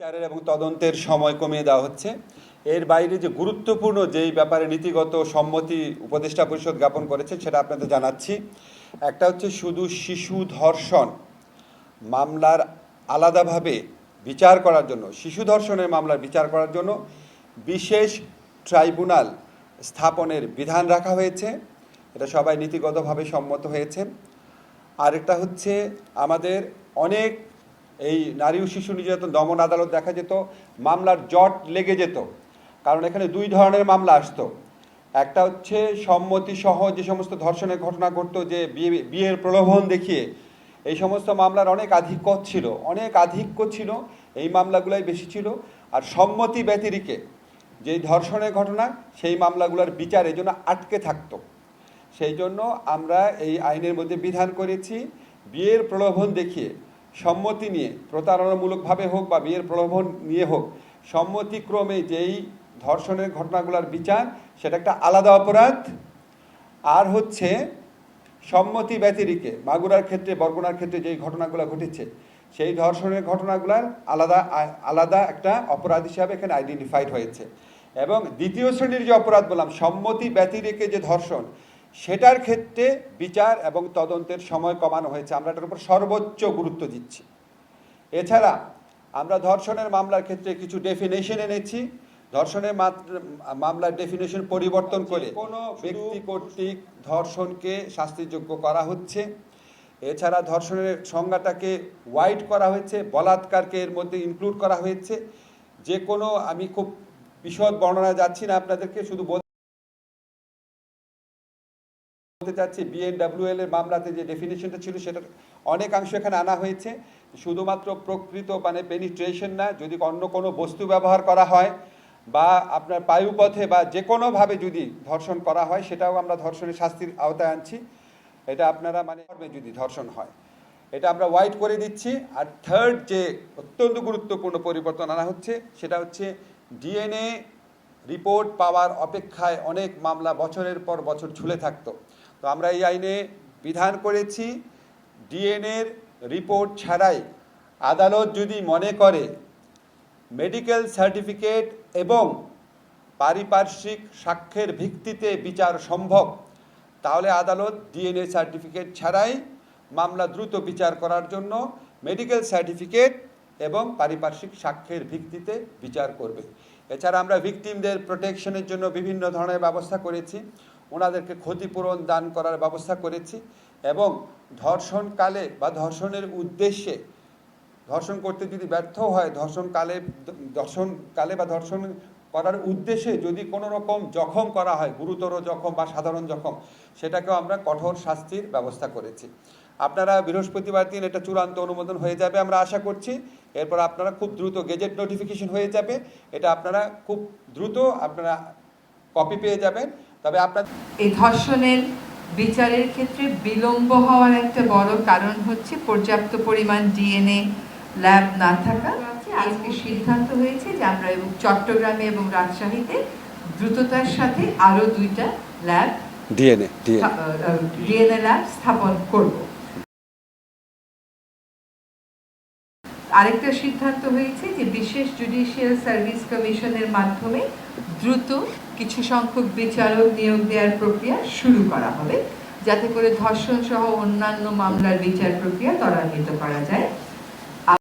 বিচারের এবং তদন্তের সময় কমিয়ে দেওয়া হচ্ছে। এর বাইরে যে গুরুত্বপূর্ণ যেই ব্যাপারে নীতিগত সম্মতি উপদেষ্টা পরিষদ জ্ঞাপন করেছে সেটা আপনাদের জানাচ্ছি। একটা হচ্ছে শুধু শিশু ধর্ষণ মামলার আলাদাভাবে বিচার করার জন্য, শিশু ধর্ষণের মামলার বিচার করার জন্য বিশেষ ট্রাইব্যুনাল স্থাপনের বিধান রাখা হয়েছে। এটা সবাই নীতিগতভাবে সম্মত হয়েছে। আরেকটা হচ্ছে আমাদের অনেক এই নারী ও শিশু নির্যাতন দমন আদালত দেখা যেত মামলার জট লেগে যেত, কারণ এখানে দুই ধরনের মামলা আসতো। একটা হচ্ছে সম্মতি সহ যে সমস্ত ধর্ষণের ঘটনা ঘটতো, যে বিয়ের প্রলোভন দেখিয়ে, এই সমস্ত মামলার অনেক আধিক্য ছিল, এই মামলাগুলাই বেশি ছিল। আর সম্মতি ব্যতিরেকে যেই ধর্ষণের ঘটনা, সেই মামলাগুলোর বিচার এই জন্য আটকে থাকতো। সেই জন্য আমরা এই আইনের মধ্যে বিধান করেছি, বিয়ের প্রলোভন দেখিয়ে সম্মতি নিয়ে, প্রতারণামূলকভাবে হোক বা বিয়ের প্রলোভন নিয়ে হোক, সম্মতিক্রমে যেই ধর্ষণের ঘটনাগুলোর বিচার, সেটা একটা আলাদা অপরাধ। আর হচ্ছে সম্মতি ব্যতিরেকে মাগুরার ক্ষেত্রে, বরগুনার ক্ষেত্রে যেই ঘটনাগুলো ঘটেছে, সেই ধর্ষণের ঘটনাগুলোর আলাদা একটা অপরাধ হিসাবে এখানে আইডেন্টিফাইড হয়েছে। এবং দ্বিতীয় শ্রেণীর যে অপরাধ বললাম, সম্মতি ব্যতিরেকে যে ধর্ষণ, সেটার ক্ষেত্রে বিচার এবং তদন্তের সময় কমানো হয়েছে। আমরা এটার উপর সর্বোচ্চ গুরুত্ব দিচ্ছি। এছাড়া আমরা ধর্ষণের মামলার ক্ষেত্রে কিছু ডেফিনেশন এনেছি। ধর্ষণের মামলার ডেফিনেশন পরিবর্তন করে কোনো ব্যক্তি কর্তৃক ধর্ষণকে শাস্তিযোগ্য করা হচ্ছে। এছাড়া ধর্ষণের সংজ্ঞাটাকে ওয়াইড করা হয়েছে, বলাৎকারকে এর মধ্যে ইনক্লুড করা হয়েছে। যে কোনো, আমি খুব বিশদ বর্ণনা যাচ্ছি না আপনাদেরকে, শুধু বলতে চাচ্ছি বিএনডব্লিউএল এর মামলাতে যে ডেফিনেশনটা ছিল সেটার অনেকাংশ এখানে আনা হয়েছে। শুধুমাত্র প্রকৃত মানে পেনিট্রেশন না, যদি অন্য কোনো বস্তু ব্যবহার করা হয় বা আপনার বায়ুপথে বা যে কোনোভাবে যদি ধর্ষণ করা হয়, সেটাও আমরা ধর্ষণের শাস্তির আওতায় আনছি। এটা আপনারা মানে যদি ধর্ষণ হয়, এটা আমরা ওয়াইড করে দিচ্ছি। আর থার্ড যে অত্যন্ত গুরুত্বপূর্ণ পরিবর্তন আনা হচ্ছে, সেটা হচ্ছে ডিএনএ রিপোর্ট পাওয়ার অপেক্ষায় অনেক মামলা বছরের পর বছর ঝুলে থাকতো। তো আমরা এই আইনে বিধান করেছি, ডিএনএর রিপোর্ট ছাড়াই আদালত যদি মনে করে মেডিকেল সার্টিফিকেট এবং পারিপার্শ্বিক সাক্ষ্যের ভিত্তিতে বিচার সম্ভব, তাহলে আদালত ডিএনএ সার্টিফিকেট ছাড়াই মামলা দ্রুত বিচার করার জন্য মেডিকেল সার্টিফিকেট এবং পারিপার্শ্বিক সাক্ষ্যের ভিত্তিতে বিচার করবে। এছাড়া আমরা ভিকটিমদের প্রোটেকশনের জন্য বিভিন্ন ধরনের ব্যবস্থা করেছি। ওনাদেরকে ক্ষতিপূরণ দান করার ব্যবস্থা করেছি। এবং ধর্ষণকালে বা ধর্ষণের উদ্দেশ্যে, ধর্ষণ করতে যদি ব্যর্থ হয়, ধর্ষণকালে বা ধর্ষণ করার উদ্দেশ্যে যদি কোনো রকম জখম করা হয়, গুরুতর জখম বা সাধারণ জখম, সেটাকেও আমরা কঠোর শাস্তির ব্যবস্থা করেছি। আপনারা বৃহস্পতিবার দিন এটা চূড়ান্ত অনুমোদন হয়ে যাবে আমরা আশা করছি। এরপর আপনারা খুব দ্রুত গেজেট নোটিফিকেশন হয়ে যাবে, এটা আপনারা খুব দ্রুত আপনারা কপি পেয়ে যাবেন। তবে আপনাদের এই ধর্ষণের বিচারের ক্ষেত্রে বিলম্ব হওয়ার একটা বড় কারণ হচ্ছে পর্যাপ্ত পরিমাণ ডিএনএ ল্যাব না থাকা। আজকে সিদ্ধান্ত হয়েছে যে আমরা এবং চট্টগ্রামে এবং রাজশাহীতে দ্রুততার সাথে আরো 2টা ল্যাব ডিএনএ ল্যাব স্থাপন করব। আরেকটা সিদ্ধান্ত হয়েছে যে বিশেষ জুডিশিয়াল সার্ভিস কমিশনের মাধ্যমে দ্রুত কিছু সংখ্যক বিচারক নিয়োগ দেওয়ার প্রক্রিয়া শুরু করা হবে, যাতে করে ধর্ষণ সহ অন্যান্য মামলার বিচার প্রক্রিয়া ত্বরান্বিত করা যায়।